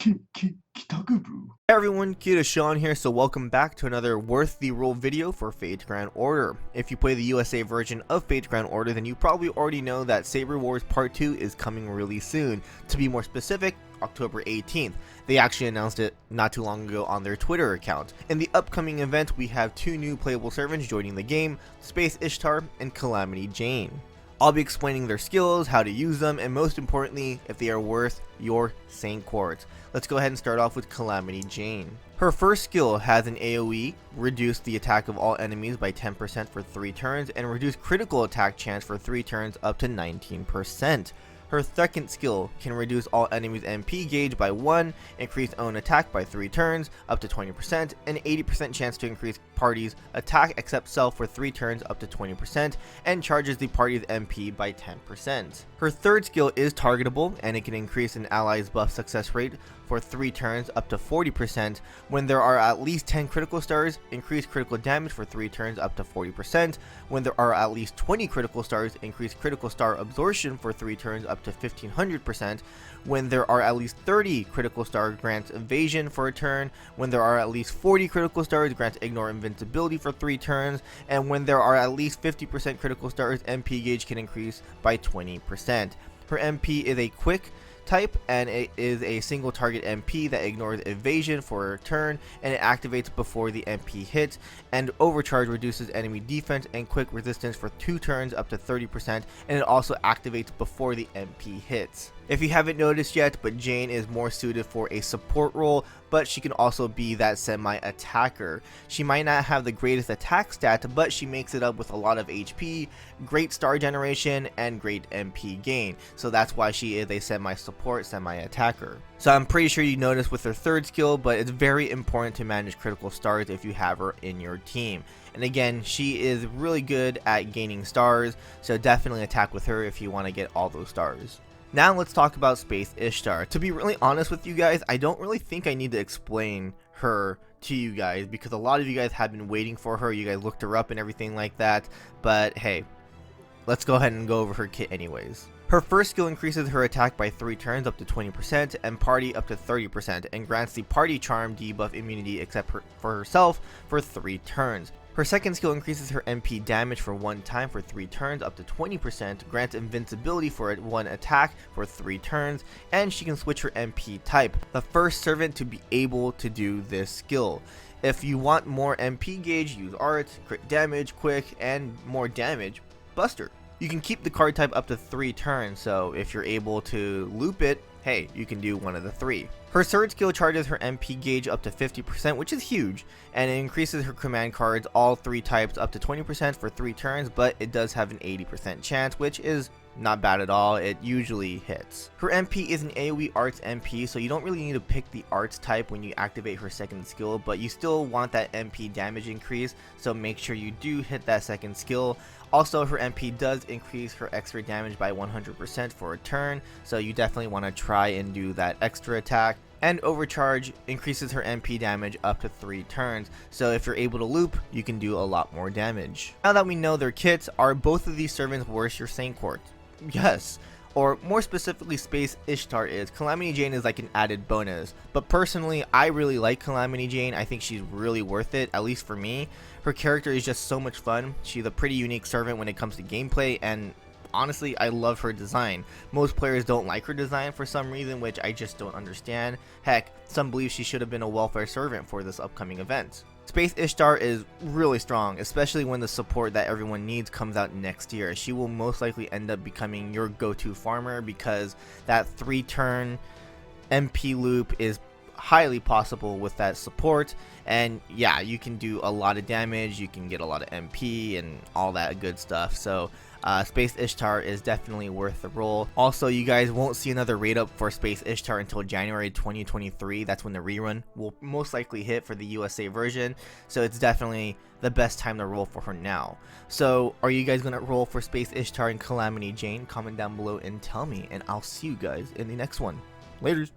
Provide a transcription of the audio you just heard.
Kitakubu. Hey everyone, KitaSean here, so welcome back to another worth the roll video for Fate's Grand Order. If you play the USA version of Fate's Grand Order, then you probably already know that Saber Wars Part 2 is coming really soon. To be more specific, October 18th. They actually announced it not too long ago on their Twitter account. In the upcoming event, we have two new playable servants joining the game, Space Ishtar and Calamity Jane. I'll be explaining their skills, how to use them, and most importantly, if they are worth your Saint Quartz. Let's go ahead and start off with Calamity Jane. Her first skill has an AoE, reduce the attack of all enemies by 10% for 3 turns, and reduce critical attack chance for 3 turns up to 19%. Her second skill can reduce all enemies' MP gauge by 1, increase own attack by 3 turns, up to 20%, and 80% chance to increase party's attack except self for 3 turns up to 20%, and charges the party's MP by 10%. Her third skill is targetable, and it can increase an ally's buff success rate for 3 turns up to 40%. When there are at least 10 critical stars, increase critical damage for 3 turns up to 40%. When there are at least 20 critical stars, increase critical star absorption for 3 turns up to 1500%. When there are at least 30 critical stars, grants evasion for a turn. When there are at least 40 critical stars, grants ignore invincibility for 3 turns. And when there are at least 50% critical stars, MP gauge can increase by 20%. Her MP is a quick type, and it is a single target MP that ignores evasion for a turn, and it activates before the MP hits, and overcharge reduces enemy defense and quick resistance for 2 turns up to 30%, and it also activates before the MP hits. If you haven't noticed yet, but Jane is more suited for a support role, but she can also be that semi-attacker. She might not have the greatest attack stat, but she makes it up with a lot of HP, great star generation, and great MP gain. So that's why she is a semi-support, semi-attacker. So I'm pretty sure you noticed with her third skill, but it's very important to manage critical stars if you have her in your team. And again, she is really good at gaining stars, so definitely attack with her if you want to get all those stars. Now let's talk about Space Ishtar. To be really honest with you guys, I don't really think I need to explain her to you guys because a lot of you guys have been waiting for her. You guys looked her up and everything like that. But hey, let's go ahead and go over her kit anyways. Her first skill increases her attack by 3 turns up to 20% and party up to 30%, and grants the party charm debuff immunity except for herself for 3 turns. Her second skill increases her MP damage for 1 time for 3 turns up to 20%, grants invincibility for 1 attack for 3 turns, and she can switch her MP type, the first servant to be able to do this skill. If you want more MP gauge, use art, crit damage, quick, and more damage, Buster. You can keep the card type up to 3 turns, so if you're able to loop it, hey, you can do one of the 3. Her third skill charges her MP gauge up to 50%, which is huge, and it increases her command cards all 3 types up to 20% for 3 turns, but it does have an 80% chance, which is not bad at all. It usually hits. Her MP is an AoE arts MP, so you don't really need to pick the arts type when you activate her second skill, but you still want that MP damage increase, so make sure you do hit that second skill. Also, her MP does increase her extra damage by 100% for a turn, so you definitely want to try and do that extra attack. And overcharge increases her MP damage up to 3 turns, so if you're able to loop, you can do a lot more damage. Now that we know their kits, are both of these servants worth your Saint Quartz? Yes. Or more specifically, Space Ishtar is. Calamity Jane is like an added bonus, but personally I really like Calamity Jane. I think she's really worth it, at least for me. Her character is just so much fun. She's a pretty unique servant when it comes to gameplay, and honestly, I love her design. Most players don't like her design for some reason, which I just don't understand. Heck, some believe she should have been a welfare servant for this upcoming event. Space Ishtar is really strong, especially when the support that everyone needs comes out next year. She will most likely end up becoming your go-to farmer because that 3-turn MP loop is highly possible with that support, and yeah, you can do a lot of damage, you can get a lot of MP and all that good stuff. So Space Ishtar is definitely worth the roll. Also, you guys won't see another raid up for Space Ishtar until January 2023. That's when the rerun will most likely hit for the USA version, so it's definitely the best time to roll for her now. So are you guys gonna roll for Space Ishtar and Calamity Jane? Comment down below and tell me, and I'll see you guys in the next one. Laters.